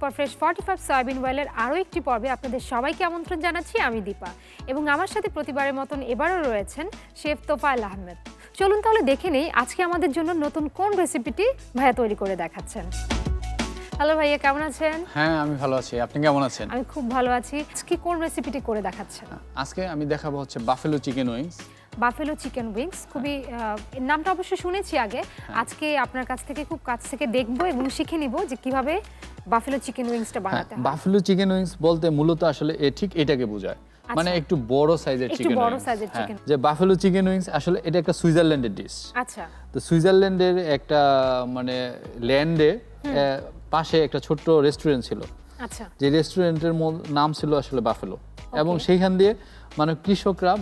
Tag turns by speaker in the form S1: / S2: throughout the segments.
S1: Super fresh 45 soybean অয়েলের আরও একটি পর্বে আপনাদের সবাইকে আমন্ত্রণ জানাচ্ছি আমি দীপা এবং আমার সাথে প্রতিবারের মতন এবারও রয়েছেন শেফ তোফায়েল আহমেদ। চলুন তাহলে দেখে নেই আজকে আমাদের জন্য নতুন কোন রেসিপিটি ভাইয়া তৈরি করে দেখাচ্ছেন। হ্যালো ভাইয়া, কেমন আছেন?
S2: হ্যাঁ, আমি ভালো আছি। আপনি কেমন আছেন?
S1: আমি খুব ভালো আছি। আজকে কোন রেসিপিটি করে দেখাচ্ছেন?
S2: আজকে আমি দেখাবো হচ্ছে buffalo chicken wings.
S1: Buffalo chicken wings, খুবই নামটা অবশ্য শুনেছি আগে। আজকে আপনার কাছ থেকে খুব কাছ থেকে দেখবো এবং শিখে নিব যে কিভাবে বাফেলো চিকেন উইংসটা বানাতে হয়।
S2: বাফেলো চিকেন উইংস বলতে মূলত আসলে ঠিক এটাকে বোঝায়, মানে একটু বড় সাইজের চিকেন।
S1: একটু বড় সাইজের চিকেন।
S2: যে বাফেলো চিকেন উইংস আসলে এটা একটা সুইজারল্যান্ডের ডিশ।
S1: আচ্ছা। তো
S2: সুইজারল্যান্ডের একটা মানে ল্যান্ডে পাশে একটা ছোট্ট রেস্টুরেন্ট ছিল।
S1: আচ্ছা। যে
S2: রেস্টুরেন্টের নাম ছিল আসলে বাফেলো, এবং সেইখান দিয়ে মানে কৃষকরা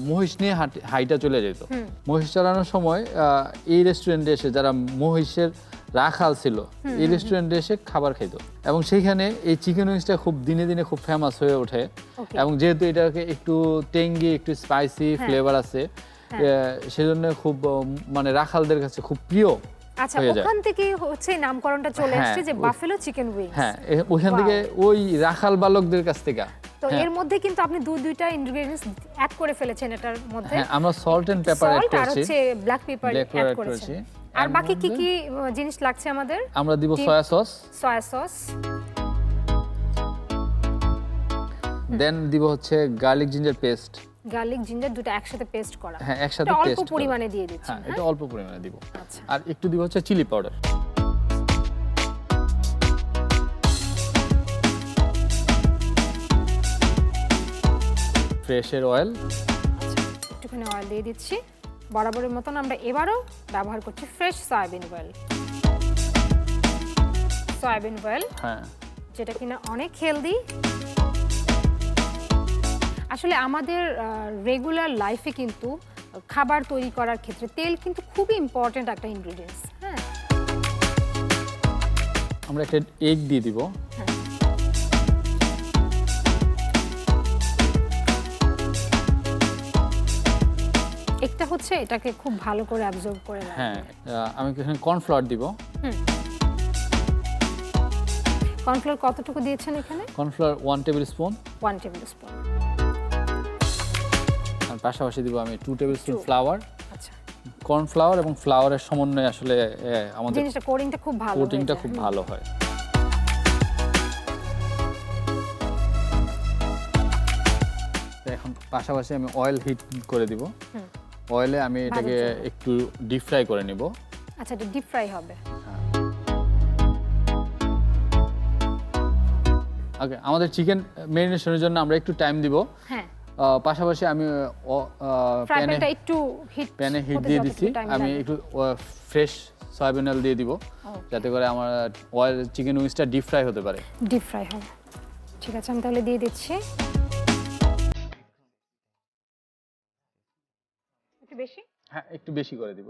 S2: মহিষ নিয়ে হাইটা চলে যেত। মহিষ চড়ানোর সময় এই রেস্টুরেন্টে এসে যারা মহিষের রাখাল ছিল এই রেস্টুরেন্টে এসে খাবার খাইতো, এবং সেইখানে এই চিকেন উইংসটা খুব দিনে দিনে খুব ফেমাস হয়ে ওঠে। এবং যেহেতু এটাকে একটু টেঙ্গি একটু স্পাইসি ফ্লেভার আছে, সেজন্য খুব মানে রাখালদের কাছে খুব প্রিয়।
S1: আচ্ছা, ওখান থেকে হচ্ছে নামকরণটা চলে আসছে যে বাফেলো চিকেন উইংস।
S2: হ্যাঁ, ওখান থেকে ওই রাখাল বালকদের কাছ থেকে।
S1: তো এর মধ্যে কিন্তু আপনি দুইটা ইনগ্রেডিয়েন্টস অ্যাড করে ফেলেছেন এটার মধ্যে।
S2: হ্যাঁ, আমরা সল্ট এন্ড পেপার অ্যাড করেছি,
S1: আর হচ্ছে ব্ল্যাক পেপার অ্যাড করেছি। আর বাকি কি কি জিনিস লাগছে আমাদের?
S2: আমরা দিব সয়া সস, দেন দিব হচ্ছে garlic ginger paste.
S1: Garlic ginger দুটো একসাথে পেস্ট করা।
S2: হ্যাঁ, একসাথে পেস্ট
S1: অল্প পরিমাণে দিয়ে দিচ্ছি।
S2: হ্যাঁ, এটা অল্প পরিমাণে দিব। আচ্ছা। আর একটু দিব হচ্ছে চিলি পাউডার। ফ্রেশের অয়েল।
S1: আচ্ছা, একটুখানি অয়েল দিয়ে দিচ্ছি। বরাবরের মতন আমরা এবারও ব্যবহার করছি fresh soybean oil. Soybean oil, হ্যাঁ, যেটা কিনা অনেক হেলদি। আসলে আমাদের রেগুলার লাইফে কিন্তু খাবার তৈরি করার ক্ষেত্রে তেল কিন্তু খুবই ইম্পর্টেন্ট একটা ইনগ্রেডিয়েন্টস। হ্যাঁ,
S2: আমরা একটা এগ দিয়ে দিব।
S1: একটা হচ্ছে এটাকে খুব ভালো করে অ্যাবজর্ব করে রাখবে।
S2: হ্যাঁ, আমি এখানে কর্নফ্লাওয়ার দিব।
S1: কর্নফ্লাওয়ার কতটুকু দিয়েছেন এখানে?
S2: Cornflour 1 tablespoon.
S1: 1 টেবিলস্পুন।
S2: আর পাশাপাশি দিব আমি 2 টেবিলস্পুন ফ্লাওয়ার।
S1: আচ্ছা।
S2: কর্নফ্লাওয়ার এবং ফ্লাওয়ারের সমন্বয়ে আসলে আমাদের
S1: জিনিসটা কোটিংটা খুব ভালো হয়।
S2: কোটিংটা খুব ভালো হয়। এখন পাশাপাশি আমি অয়েল হিট করে দিব। অয়েলে আমি এটাকে একটু ডিপ ফ্রাই করে নিব।
S1: আচ্ছা, এটা ডিপ ফ্রাই হবে।
S2: ওকে, আমাদের চিকেন ম্যারিনেশনের জন্য আমরা একটু টাইম দিব।
S1: হ্যাঁ,
S2: পাশাপাশি আমি প্যানে হিট দিয়ে দিচ্ছি। আমি একটু ফ্রেশ সয়াবিন অয়েল দিয়ে দিব, যাতে করে আমার অয়েল চিকেন উইংসটা ডিপ ফ্রাই হতে পারে।
S1: ডিপ ফ্রাই হবে। ঠিক আছে, আমি তাহলে দিয়ে দিচ্ছি। একটু বেশি?
S2: হ্যাঁ, একটু বেশি করে দিব।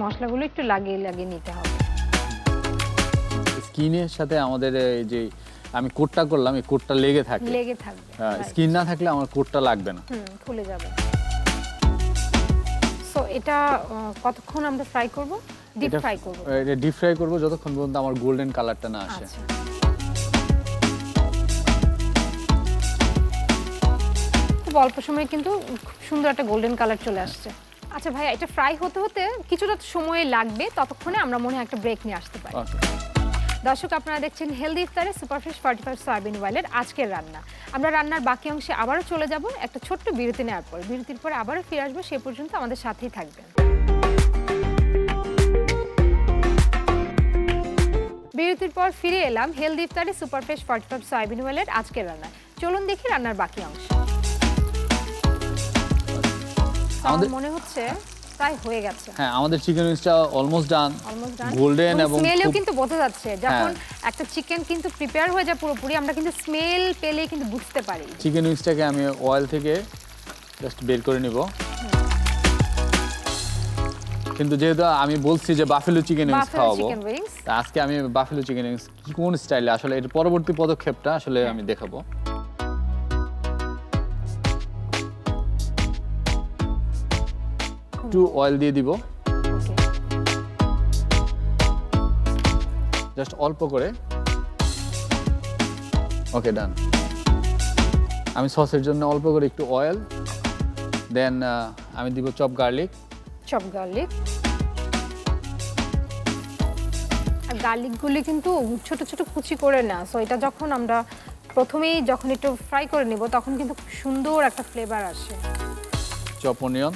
S1: মশলাগুলো একটু লাগিয়ে নিতে হবে।
S2: স্কিনের সাথে আমাদের এই যে আমি কোটটা করলাম, এই কোটটা লেগে থাকবে। স্কিন না থাকলে আমার কোটটা লাগবে না,
S1: খুলে যাবে। সো এটা কতক্ষণ আমরা ফ্রাই করব? ডিপ ফ্রাই করব।
S2: এটা ডিপ ফ্রাই করব যতক্ষণ পর্যন্ত আমার গোল্ডেন কালারটা না আসে।
S1: আচ্ছা। খুব অল্প সময়ে কিন্তু খুব সুন্দর একটা গোল্ডেন কালার চলে আসছে। আচ্ছা ভাইয়া, এটা ফ্রাই হতে হতে কিছুটা সময় লাগবে, ততক্ষণে আমরা মনে হয় একটা ব্রেক নিয়ে আসতে পারি। দর্শক, আপনারা দেখছেন হেলদি ইফতারে সুপারফ্রেশ 45 সয়াবিন অয়েলের আজকের রান্না। আমরা রান্নার বাকি অংশে আবারও চলে যাব একটা ছোট্ট বিরতি নেওয়ার পর। বিরতির পরে আবারও ফিরে আসবো, সে পর্যন্ত আমাদের সাথেই থাকবেন। বিরতির পর ফিরে এলাম হেলদি ইফতারে সুপারফ্রেশ 45 সয়াবিন অয়েলের আজকের রান্না। চলুন দেখি রান্নার বাকি অংশ। আমার মনে হচ্ছে প্রায় হয়ে গেছে।
S2: হ্যাঁ, আমাদের চিকেন উইংসটা অলমোস্ট ডান, গোল্ডেন, এবং
S1: স্মেলও কিন্তু বোঝা যাচ্ছে। যখন একটা চিকেন কিন্তু প্রিপেয়ার হয়ে যায় পুরোপুরি, আমরা কিন্তু স্মেল পেলে কিন্তু বুঝতে পারি।
S2: চিকেন উইংসটাকে আমি অয়েল থেকে জাস্ট বের করে নিব। কিন্তু যেহেতু আমি বলছি যে বাফেলো চিকেন উইংস খাওয়াবো,
S1: চিকেন উইংস
S2: আজকে আমি বাফেলো চিকেন উইংস কোন স্টাইলে আসলে এর পরবর্তী পদক্ষেপটা আসলে আমি দেখাবো। একটু অয়েল দিয়ে দিব, জাস্ট অল্প করে। ওকে, ডান। আমি সসের জন্য অল্প করে একটু অয়েল, দেন আমি দিব চপ গার্লিক।
S1: আর গার্লিকগুলি কিন্তু ছোট ছোট কুচি করে না, সো এটা যখন আমরা প্রথমেই যখন একটু ফ্রাই করে নিব তখন কিন্তু খুব সুন্দর একটা ফ্লেভার আসে।
S2: চপ অনিয়ন,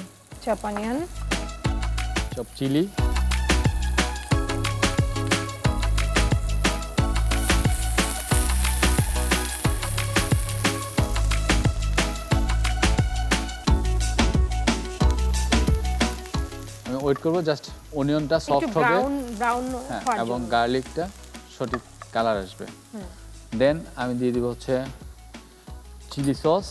S2: চপ চিলি, আমি ওয়েট করবো জাস্ট অনিয়নটা সফট হবে এবং গার্লিকটা সঠিক কালার আসবে। দেন আমি দিয়ে দিব হচ্ছে চিলি সস।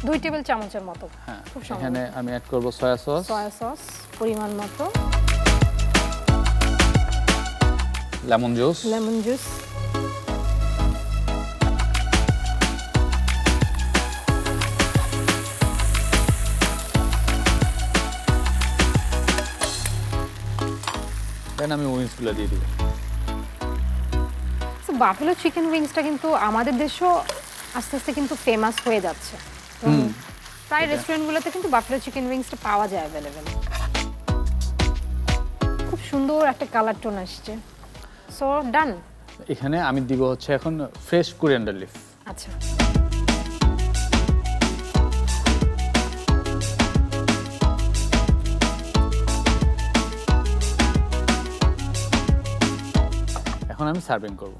S1: 2 টেবিল চামচের মতো।
S2: হ্যাঁ, এখানে আমি অ্যাড করব সয়া সস
S1: পরিমাণ মতো,
S2: লেমন জুস, দেন আমি উইংসগুলো দিয়ে দিব।
S1: বাফেলো চিকেন উইংসটা কিন্তু আমাদের দেশেও আস্তে আস্তে কিন্তু ফেমাস হয়ে যাচ্ছে। প্রায় রেস্টুরেন্টগুলোতে কিন্তু বাফেলো চিকেন উইংসটা পাওয়া যায় অ্যাভেলেবেল। খুব সুন্দর একটা কালার টোন আসছে। সো ডান।
S2: এখানে আমি দিব হচ্ছে এখন ফ্রেশ কোরিয়ান্ডার লিফ।
S1: আচ্ছা,
S2: এখন আমি সার্ভিং করব।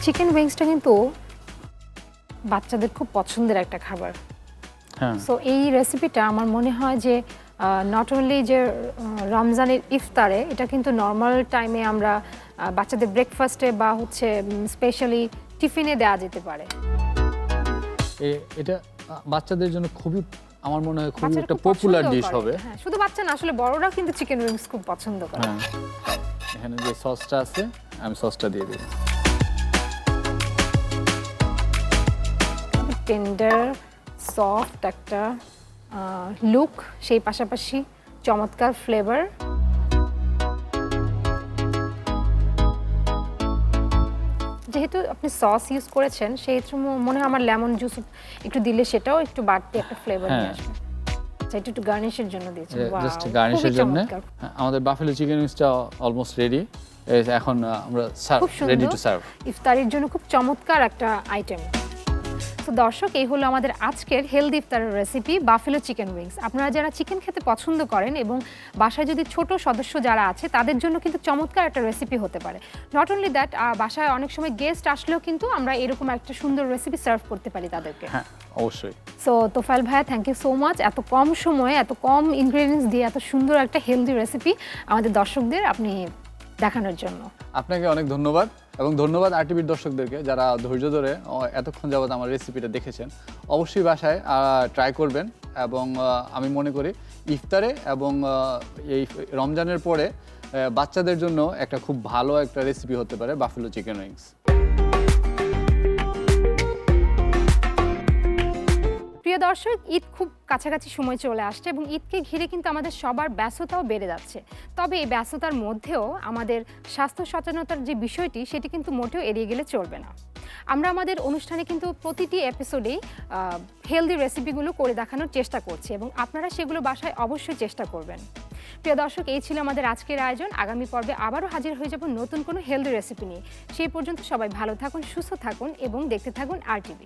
S1: চিকেন উইংসটা কিন্তু বাচ্চাদের খুব পছন্দের একটা খাবার।
S2: হ্যাঁ,
S1: সো এই রেসিপিটা আমার মনে হয় যে নট অনলি যে রমজানের ইফতারে, এটা কিন্তু নর্মাল টাইমে আমরা বাচ্চাদের ব্রেকফাস্টে বা হচ্ছে স্পেশালি টিফিনে দেওয়া যেতে পারে।
S2: এটা বাচ্চাদের জন্য খুবই, আমার মনে হয় খুবই একটা পপুলার ডিশ হবে।
S1: হ্যাঁ, শুধু বাচ্চা না, আসলে বড়রাও কিন্তু চিকেন উইংস খুব পছন্দ করে।
S2: হ্যাঁ, এখানে যে সসটা আছে আমি সসটা দিয়ে দিই।
S1: টেন্ডার সফট একটা লুক, সেই পাশাপাশি চমৎকার ফ্লেভার। যেহেতু আপনি সস ইউজ করেছেন, সেই মনে হয় আমার লেমন জুস একটু দিলে সেটাও একটু বাড়তি একটা ফ্লেভার নিয়ে আসবে। এটা একটু গার্নিশের জন্য দিয়েছেন।
S2: জাস্ট গার্নিশের জন্য আমাদের বাফেলো চিকেন উইংসটা অলমোস্ট রেডি। এখন আমরা রেডি টু সার্ভ।
S1: ইফতারের জন্য খুব চমৎকার একটা আইটেম। তো দর্শক, এই হলো আমাদের আজকের হেলদি ইফতারের রেসিপি, বাফেলো চিকেন উইংস। আপনারা যারা চিকেন খেতে পছন্দ করেন এবং বাসায় যদি ছোট সদস্য যারা আছে তাদের জন্য কিন্তু চমৎকার একটা রেসিপি হতে পারে। নট অনলি দ্যাট, বাসায় অনেক সময় গেস্ট আসলেও কিন্তু আমরা এরকম একটা সুন্দর রেসিপি সার্ভ করতে পারি তাদেরকে।
S2: হ্যাঁ, অবশ্যই।
S1: সো তোফায়েল ভাইয়া, থ্যাংক ইউ সো মাচ, এত কম সময়ে এত কম ইনগ্রেডিয়েন্টস দিয়ে এত সুন্দর একটা হেলদি রেসিপি আমাদের দর্শকদের আপনি দেখানোর জন্য।
S2: আপনাকে অনেক ধন্যবাদ, এবং ধন্যবাদ আরটিভির দর্শকদেরকে যারা ধৈর্য ধরে এতক্ষণ যাবত আমার রেসিপিটা দেখেছেন। অবশ্যই বাসায় ট্রাই করবেন, এবং আমি মনে করি ইফতারে এবং এই রমজানের পরে বাচ্চাদের জন্য একটা খুব ভালো একটা রেসিপি হতে পারে বাফেলো চিকেন উইংস।
S1: প্রিয় দর্শক, ঈদ খুব কাছাকাছি সময় চলে আসছে এবং ঈদকে ঘিরে কিন্তু আমাদের সবার ব্যস্ততাও বেড়ে যাচ্ছে। তবে এই ব্যস্ততার মধ্যেও আমাদের স্বাস্থ্য সচেতনতার যে বিষয়টি, সেটি কিন্তু মোটেও এড়িয়ে গেলে চলবে না। আমরা আমাদের অনুষ্ঠানে কিন্তু প্রতিটি এপিসোডেই হেলদি রেসিপিগুলো করে দেখানোর চেষ্টা করছি এবং আপনারা সেগুলো বাসায় অবশ্যই চেষ্টা করবেন। প্রিয় দর্শক, এই ছিল আমাদের আজকের আয়োজন। আগামী পর্বে আবারও হাজির হয়ে যাব নতুন কোনো হেলদি রেসিপি নিয়ে। সেই পর্যন্ত সবাই ভালো থাকুন, সুস্থ থাকুন এবং দেখতে থাকুন RTV।